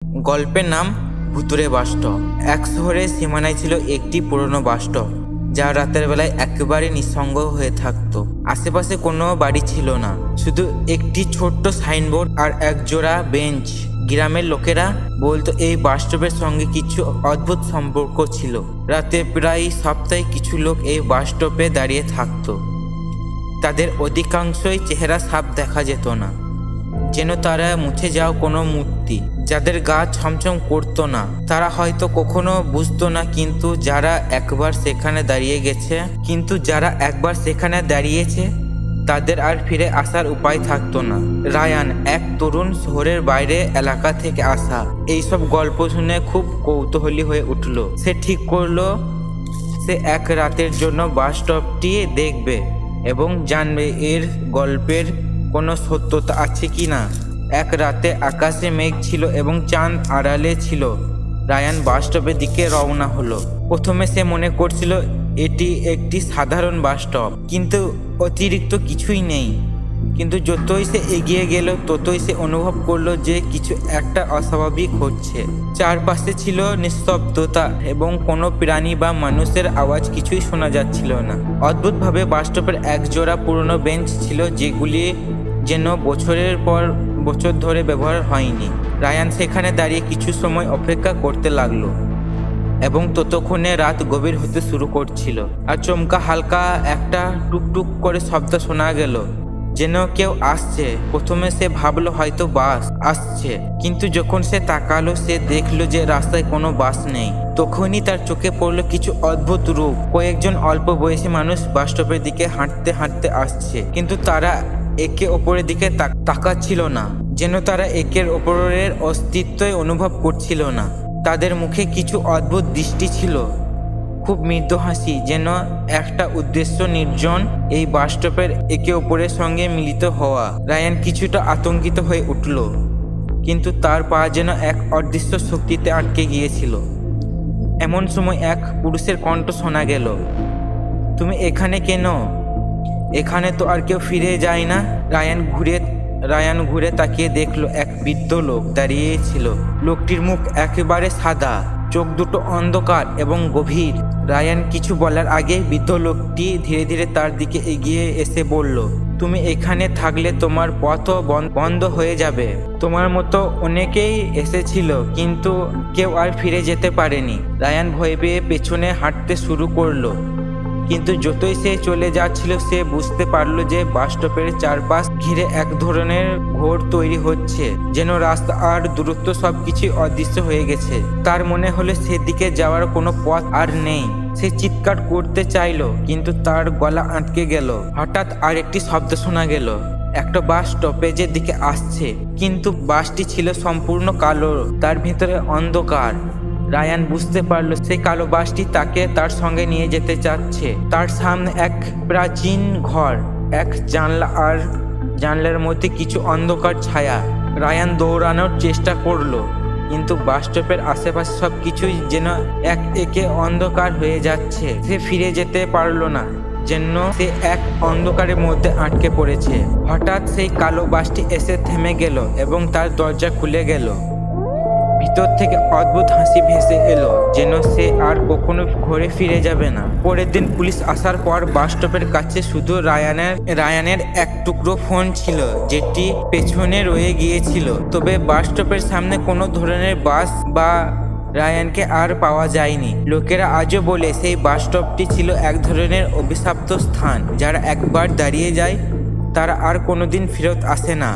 গল্পের নাম ভুতুড়ে বাস স্টপ। এক শহরের সীমানায় ছিল একটি পুরনো বাস স্টপ, যা রাতের বেলায় একেবারে নিঃসঙ্গ হয়ে থাকতো। আশেপাশে কোনো বাড়ি ছিল না, শুধু একটি ছোট্ট সাইনবোর্ড আর এক জোড়া বেঞ্চ। গ্রামের লোকেরা বলতো এই বাস স্টপের সঙ্গে কিছু অদ্ভুত সম্পর্ক ছিল। রাতে প্রায় সপ্তাহে কিছু লোক এই বাস স্টপে দাঁড়িয়ে থাকতো। তাদের অধিকাংশই চেহারা সাফ দেখা যেত না, যেন তারা মুছে যাওয়া কোনো মূর্তি। যাদের গা ছমছম করতো না, তারা হয়তো কখনো বুঝতো না, কিন্তু যারা একবার সেখানে দাঁড়িয়েছে তাদের আর ফিরে আসার উপায় থাকতো না। রায়ান, এক তরুণ, শহরের বাইরে এলাকা থেকে আসা, এইসব গল্প শুনে খুব কৌতূহলী হয়ে উঠল। সে ঠিক করলো সে এক রাতের জন্য বাস স্টপটি দেখবে এবং জানবে এর গল্পের কোনো সত্যতা আছে কি না। এক রাতে আকাশে মেঘ ছিল এবং চাঁদ আড়ালে ছিল। রায়ান বাস স্টপের দিকে রওনা হলো। প্রথমে সে মনে করছিল এটি একটি সাধারণ বাস স্টপ, কিন্তু অতিরিক্ত কিছুই নেই। কিন্তু যতই সে এগিয়ে গেল, ততই সে অনুভব করলো যে কিছু একটা অস্বাভাবিক হচ্ছে। চারপাশে ছিল নিস্তব্ধতা এবং কোনো প্রাণী বা মানুষের আওয়াজ কিছুই শোনা যাচ্ছিল না। অদ্ভুতভাবে বাস স্টপের এক জোড়া পুরনো বেঞ্চ ছিল, যেগুলি যেন বছরের পর বছর ধরে ব্যবহার হয়নি। রায়ান সেখানে দাঁড়িয়ে কিছু সময় অপেক্ষা করতে লাগলো এবং ততক্ষণে রাত গভীর হতে শুরু করছিল। আর চমকা হালকা একটা টুকটুক করে শব্দ শোনা গেল, যেন কেউ আসছে। প্রথমে সে ভাবলো হয়তো বাস আসছে, কিন্তু যখন সে তাকালো, সে দেখলো যে রাস্তায় কোনো বাস নেই। তখনই তার চোখে পড়লো কিছু অদ্ভুত রূপ। কয়েকজন অল্প বয়সী মানুষ বাস স্টপের দিকে হাঁটতে হাঁটতে আসছে, কিন্তু তারা একে অপরের দিকে তাকাচ্ছিল না, যেন তারা একের অপরের অস্তিত্বই অনুভব করছিল না। তাদের মুখে কিছু অদ্ভুত দৃষ্টি ছিল, খুব মৃদু হাসি, যেন একটা উদ্দেশ্য নির্জন এই বাস স্টপের একে অপরের সঙ্গে মিলিত হওয়া। রায়ান কিছুটা আতঙ্কিত হয়ে উঠল, কিন্তু তার পা যেন এক অদৃশ্য শক্তিতে আটকে গিয়েছিল। এমন সময় এক পুরুষের কণ্ঠ শোনা গেল, তুমি এখানে কেন? এখানে তো আর কেউ ফিরে যায় না। রায়ান ঘুরে তাকিয়ে দেখলো এক বৃদ্ধ লোক দাঁড়িয়ে ছিল। লোকটির মুখ একেবারে সাদা, চোখ দুটো অন্ধকার এবং গভীর। রায়ান কিছু বলার আগে বৃদ্ধ লোকটি ধীরে ধীরে তার দিকে এগিয়ে এসে বলল, তুমি এখানে থাকলে তোমার পথ বন্ধ হয়ে যাবে। তোমার মতো অনেকেই এসেছিল, কিন্তু কেউ আর ফিরে যেতে পারেনি। রায়ান ভয় পেয়ে পেছনে হাঁটতে শুরু করলো, কিন্তু যতই সে চলে যাচ্ছিল, সে বুঝতে পারলো যে বাস স্টপের চারপাশ ঘিরে এক ধরনের ঘোর তৈরি হচ্ছে, যেন রাস্তা আর দূরত্ব সবকিছু অদৃশ্য হয়ে গেছে। তার মনে হলো সেদিকে যাওয়ার কোনো পথ আর নেই। সে চিৎকার করতে চাইলো, কিন্তু তার গলা আটকে গেল। হঠাৎ আরেকটি শব্দ শোনা গেল, একটা বাস স্টপেজের দিকে আসছে, কিন্তু বাসটি ছিল সম্পূর্ণ কালো, তার ভিতরে অন্ধকার। রায়ান বুঝতে পারলো সেই কালো বাসটি তাকে তার সঙ্গে নিয়ে যেতে চাচ্ছে। তার সামনে এক প্রাচীন ঘর, এক জানলা, আর জানলার মধ্যে কিছু অন্ধকার ছায়া। রায়ান দৌড়ানোর চেষ্টা করলো, কিন্তু বাস স্টপের আশেপাশে সবকিছুই যেন একে অন্ধকার হয়ে যাচ্ছে। সে ফিরে যেতে পারলো না, যেন সে এক অন্ধকারের মধ্যে আটকে পড়েছে। হঠাৎ সেই কালো বাসটি এসে থেমে গেল এবং তার দরজা খুলে গেল। ভিতর থেকে অদ্ভুত হাসি ভেসে এলো, যেন সে আর কখনো ঘরে ফিরে যাবে না। পরের দিন পুলিশ আসার পর বাস স্টপের কাছে শুধু রায়ানের এক টুকরো ফোন ছিল, যেটি পেছনে রয়ে গিয়েছিল। তবে বাস স্টপের সামনে কোনো ধরনের বাস বা রায়ানকে আর পাওয়া যায়নি। লোকেরা আজও বলে সেই বাস স্টপটি ছিল এক ধরনের অভিশপ্ত স্থান। যারা একবার দাঁড়িয়ে যায়, তারা আর কোনোদিন ফেরত আসে না।